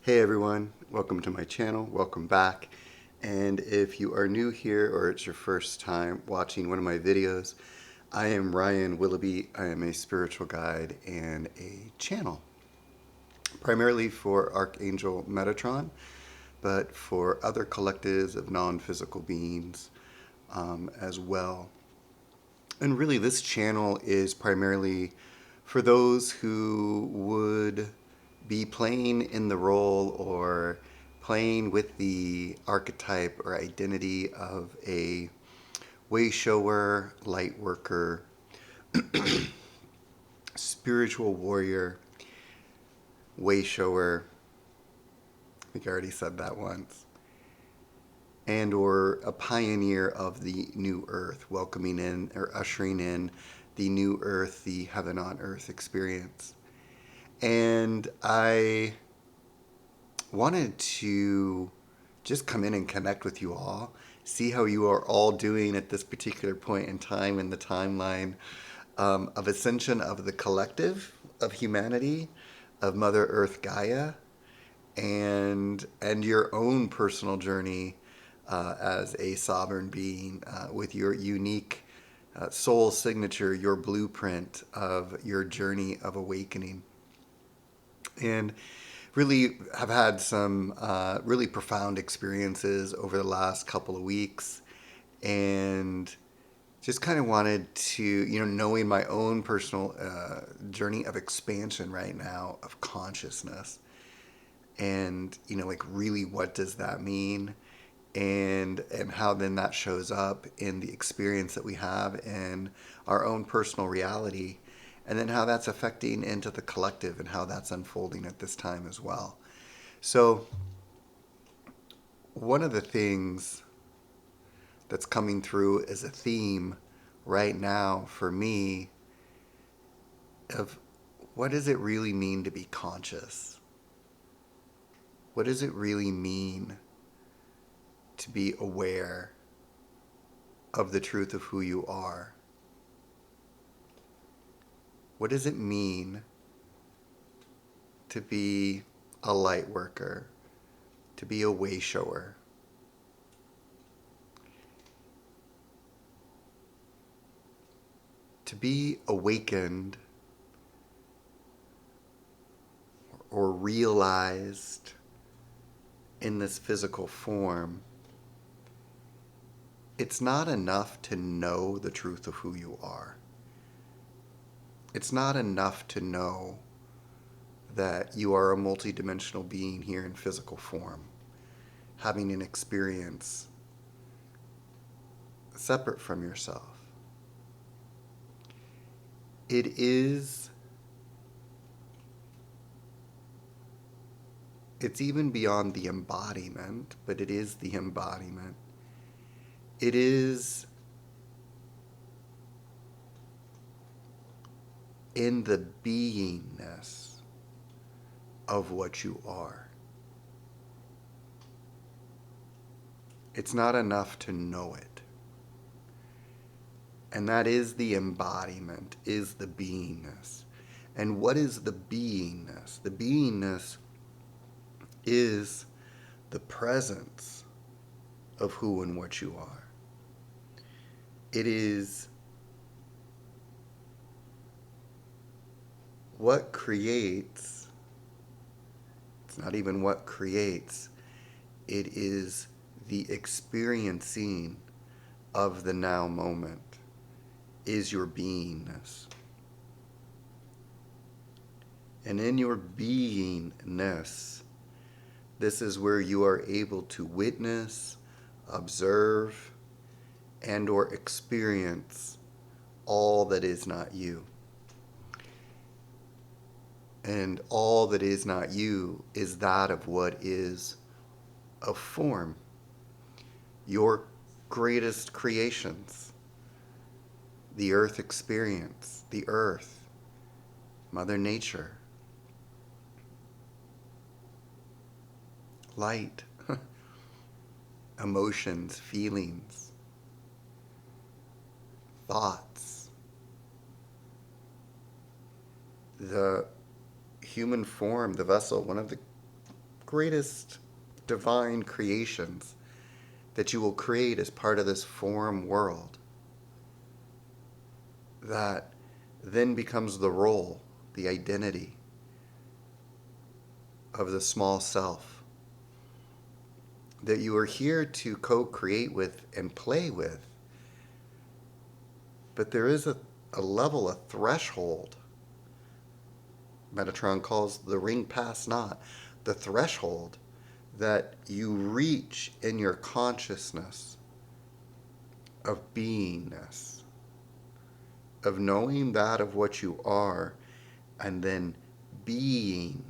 Hey everyone, welcome to my channel, welcome back. And if you are new here or it's your first time watching one of my videos, I am Ryan Willoughby. I am a spiritual guide and a channel, primarily for Archangel Metatron, but for other collectives of non-physical beings as well. And really this channel is primarily for those who would be playing in the role or playing with the archetype or identity of a way shower, light worker, spiritual warrior, way shower. I think I already said that once. And or a pioneer of the new earth, welcoming in or ushering in the new earth, the heaven on earth experience. And I wanted to just come in and connect with you all, see how you are all doing at this particular point in time in the timeline of ascension of the collective of humanity, of Mother Earth Gaia, and your own personal journey as a sovereign being with your unique soul signature, your blueprint of your journey of awakening. And really have had some really profound experiences over the last couple of weeks, and just kind of wanted to, knowing my own personal journey of expansion right now of consciousness, and like really what does that mean, and how then that shows up in the experience that we have in our own personal reality, and then how that's affecting into the collective and how that's unfolding at this time as well. So one of the things that's coming through as a theme right now for me of what does it really mean to be conscious? What does it really mean to be aware of the truth of who you are? What does it mean to be a light worker, to be a way shower? To be awakened or realized in this physical form, it's not enough to know the truth of who you are. It's not enough to know that you are a multidimensional being here in physical form, having an experience separate from yourself. It is, it's even beyond the embodiment, but it is the embodiment. It is in the beingness of what you are. It's not enough to know it. And that is the embodiment, is the beingness. And what is the beingness? The beingness is the presence of who and what you are. It is what creates, it's not even what creates, it is the experiencing of the now moment, is your beingness. And in your beingness, this is where you are able to witness, observe, and or experience all that is not you. And all that is not you is that of what is of form. Your greatest creations, the earth experience, the earth, Mother Nature, light, emotions, feelings, thoughts, the human form, the vessel. One of the greatest divine creations that you will create as part of this form world that then becomes the role, the identity of the small self that you are here to co-create with and play with. But there is a level, a threshold. Metatron calls the ring pass not, the threshold that you reach in your consciousness of beingness, of knowing that of what you are, and then being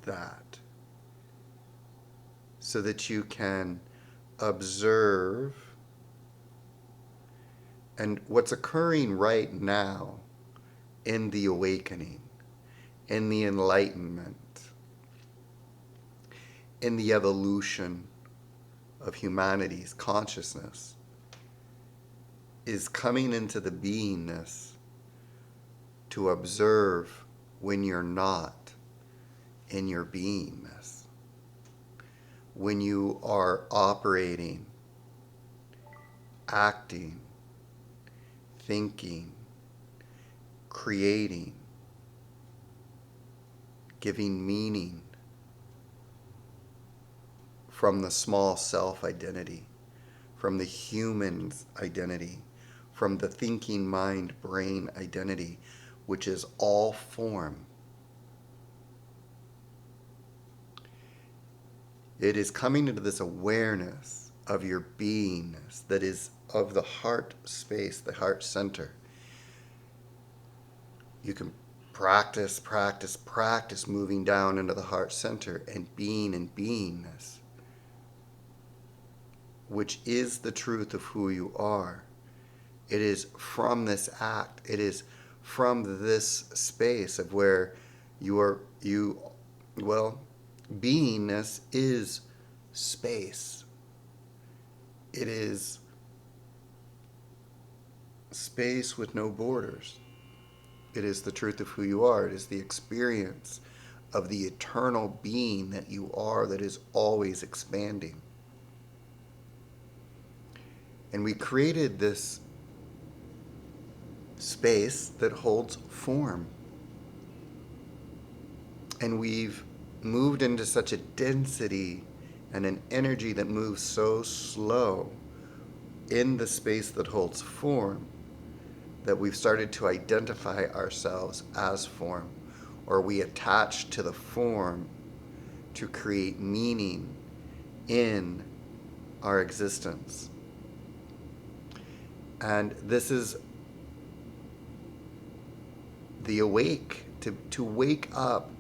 that, so that you can observe. And what's occurring right now in the awakening, in the enlightenment, in the evolution of humanity's consciousness, is coming into the beingness to observe when you're not in your beingness, when you are operating, acting, thinking, creating, giving meaning from the small self identity, from the human's identity, from the thinking mind brain identity, which is all form. It is coming into this awareness of your beingness that is of the heart space, the heart center. You can practice moving down into the heart center and being in beingness, which is the truth of who you are. It is from this act, it is from this space of where beingness is space. It is space with no borders. It is the truth of who you are. It is the experience of the eternal being that you are that is always expanding. And we created this space that holds form. And we've moved into such a density and an energy that moves so slow in the space that holds form that we've started to identify ourselves as form, or we attach to the form to create meaning in our existence. And this is the awake, to wake up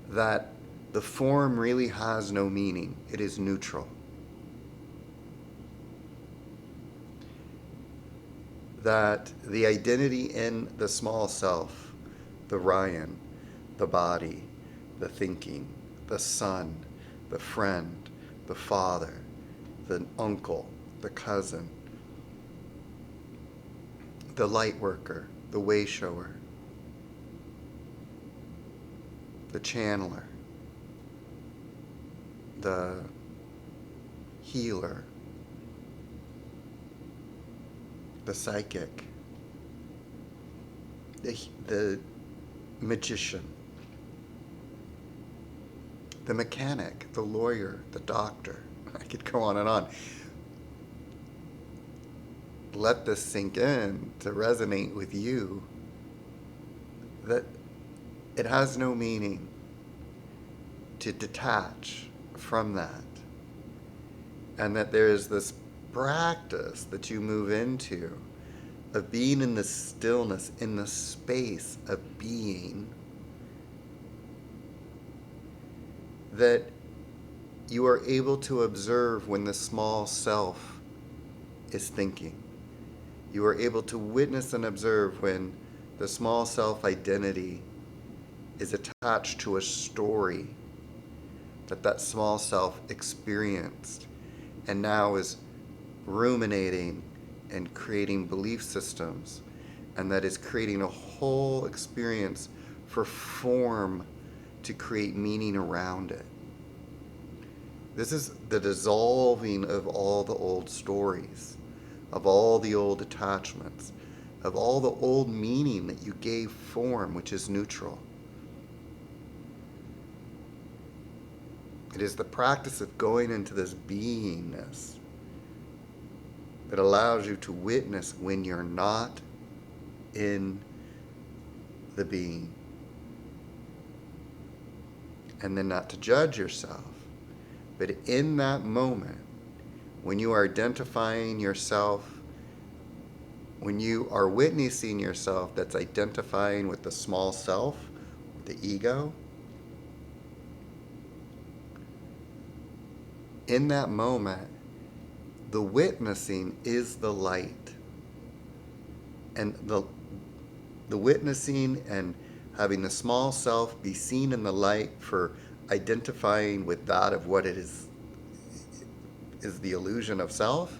that the form really has no meaning. It is neutral. That the identity in the small self, the Ryan, the body, the thinking, the son, the friend, the father, the uncle, the cousin, the light worker, the way shower, the channeler, the healer, the psychic, the magician, the mechanic, the lawyer, the doctor. I could go on and on. Let this sink in to resonate with you, that it has no meaning to detach from that, and that there is this practice that you move into of being in the stillness, in the space of being, that you are able to observe when the small self is thinking. You are able to witness and observe when the small self identity is attached to a story that small self experienced and now is ruminating and creating belief systems, and that is creating a whole experience for form to create meaning around it. This is the dissolving of all the old stories, of all the old attachments, of all the old meaning that you gave form, which is neutral. It is the practice of going into this beingness that allows you to witness when you're not in the being. And then not to judge yourself, but in that moment, when you are identifying yourself, when you are witnessing yourself that's identifying with the small self, the ego, in that moment, the witnessing is the light. And the witnessing and having the small self be seen in the light for identifying with that of what it is the illusion of self,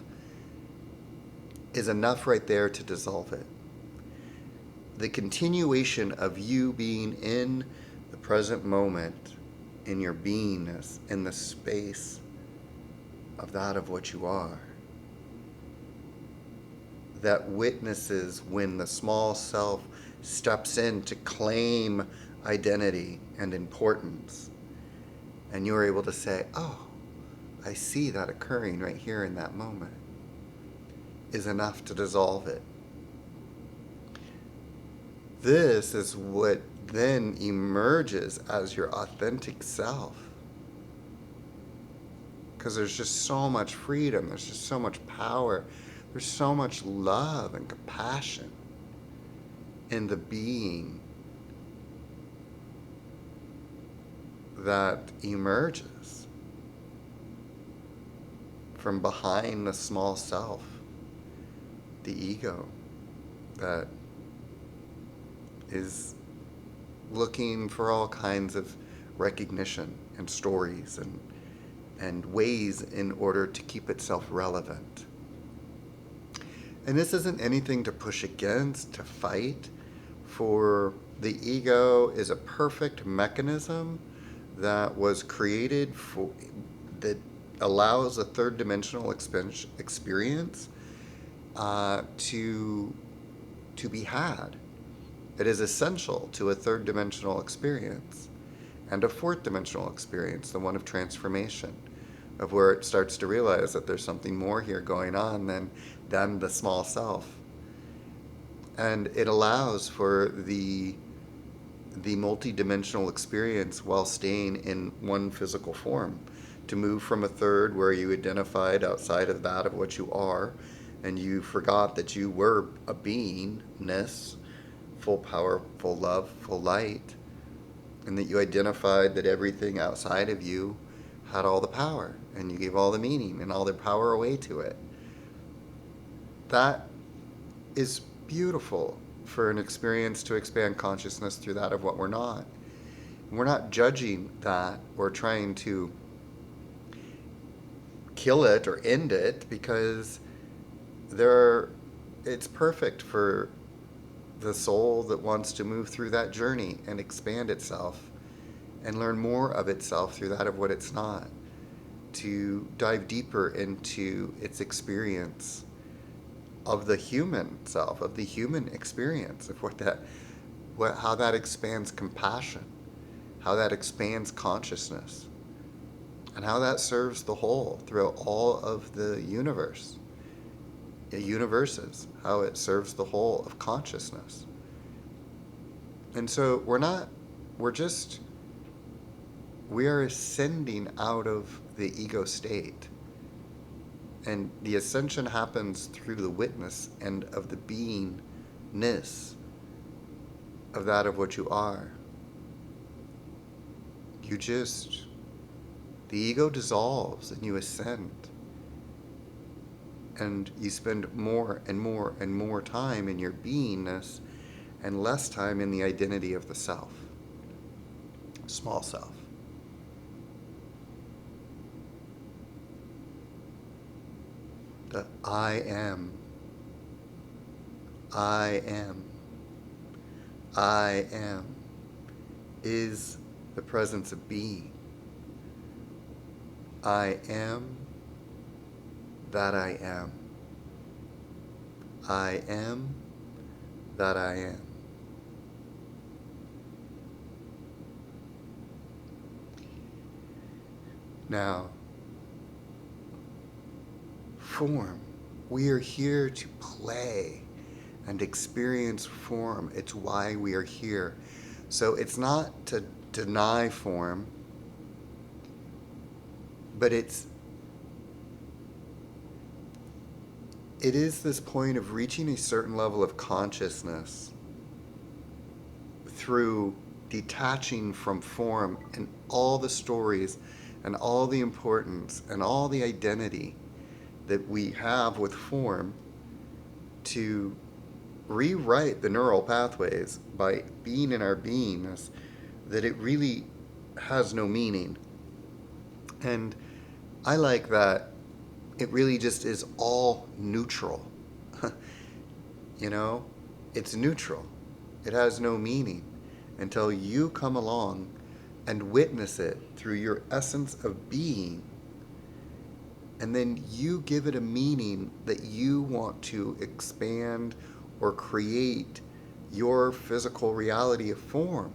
is enough right there to dissolve it. The continuation of you being in the present moment, in your beingness, in the space of that of what you are, that witnesses when the small self steps in to claim identity and importance. And you're able to say, oh, I see that occurring right here in that moment, is enough to dissolve it. This is what then emerges as your authentic self. Because there's just so much freedom, there's just so much power, there's so much love and compassion in the being that emerges from behind the small self, the ego, that is looking for all kinds of recognition and stories and ways in order to keep itself relevant. And this isn't anything to push against, to fight, for the ego is a perfect mechanism that was created for, that allows a third dimensional experience to be had. It is essential to a third dimensional experience and a fourth dimensional experience, the one of transformation, of where it starts to realize that there's something more here going on than the small self. And it allows for the multi-dimensional experience while staying in one physical form, to move from a third where you identified outside of that of what you are, and you forgot that you were a beingness, full power, full love, full light, and that you identified that everything outside of you had all the power, and you gave all the meaning and all the power away to it. That is beautiful for an experience to expand consciousness through that of what we're not. We're not judging that or trying to kill it or end it, because it's perfect for the soul that wants to move through that journey and expand itself and learn more of itself through that of what it's not, to dive deeper into its experience of the human self, of the human experience, of how that expands compassion, how that expands consciousness, and how that serves the whole throughout all of the universes, how it serves the whole of consciousness. And so we are ascending out of the ego state. And the ascension happens through the witness and of the beingness of that of what you are. The ego dissolves and you ascend. And you spend more and more and more time in your beingness and less time in the identity of the self, small self. The I am, is the presence of being. I am that I am. I am that I am. Now, form. We are here to play and experience form. It's why we are here. So it's not to deny form, but it is this point of reaching a certain level of consciousness through detaching from form and all the stories and all the importance and all the identity that we have with form, to rewrite the neural pathways by being in our beingness, that it really has no meaning. And I like that it really just is all neutral. You know, it's neutral. It has no meaning until you come along and witness it through your essence of being. And then you give it a meaning that you want to expand or create your physical reality of form.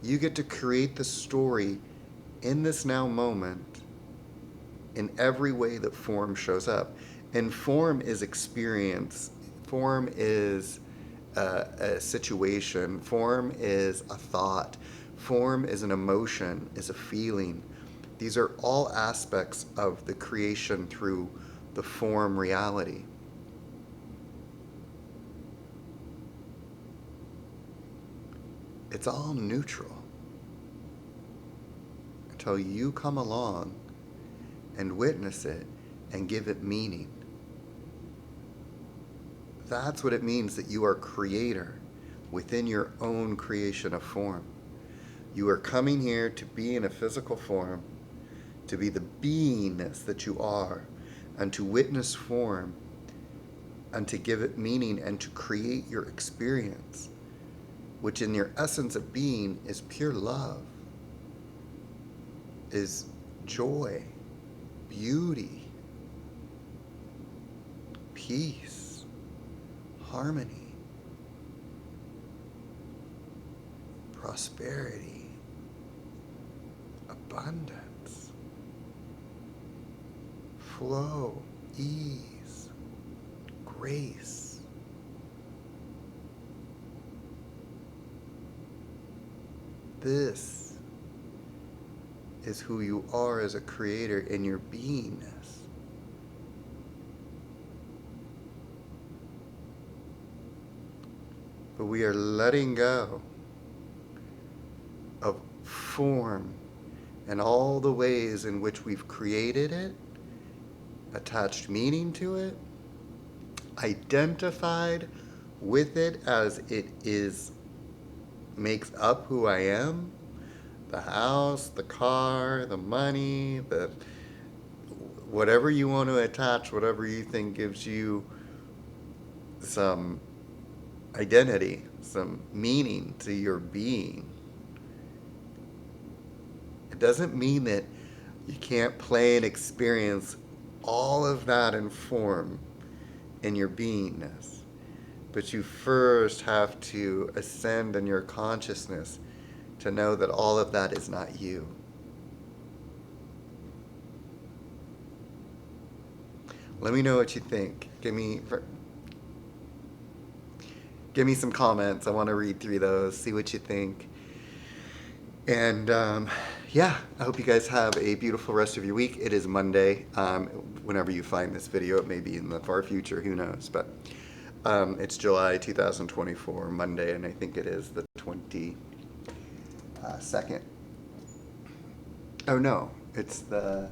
You get to create the story in this now moment in every way that form shows up. And form is experience. Form is a situation. Form is a thought. Form is an emotion, is a feeling. These are all aspects of the creation through the form reality. It's all neutral until you come along and witness it and give it meaning. That's what it means that you are creator within your own creation of form. You are coming here to be in a physical form, to be the beingness that you are, and to witness form, and to give it meaning, and to create your experience, which in your essence of being is pure love, is joy, beauty, peace, harmony, prosperity, abundance, flow, ease, grace. This is who you are as a creator in your beingness. But we are letting go of form and all the ways in which we've created it, attached meaning to it, identified with it as it is, makes up who I am. The house, the car, the money, the whatever you want to attach, whatever you think gives you some identity, some meaning to your being. It doesn't mean that you can't play and experience all of that in form in your beingness. But you first have to ascend in your consciousness to know that all of that is not you. Let me know what you think. Give me some comments. I want to read through those, see what you think. And yeah, I hope you guys have a beautiful rest of your week. It is Monday. Whenever you find this video, it may be in the far future, who knows. But it's July 2024, Monday, and I think it is the 22nd. Oh no, it's the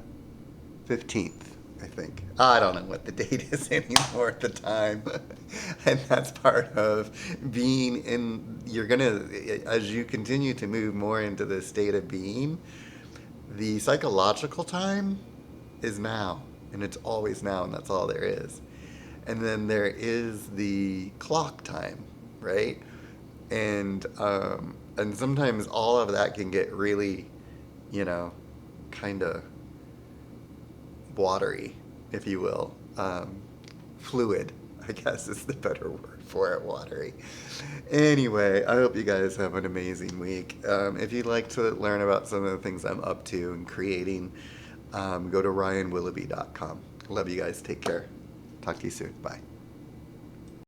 15th. I think. I don't know what the date is anymore at the time. And that's part of being in, you're going to, as you continue to move more into the state of being, the psychological time is now. And it's always now, and that's all there is. And then there is the clock time, right? And sometimes all of that can get really, kind of watery, if you will. Fluid, I guess is the better word for it, watery. Anyway, I hope you guys have an amazing week. If you'd like to learn about some of the things I'm up to and creating, go to ryanwilloughby.com. Love you guys. Take care. Talk to you soon. Bye.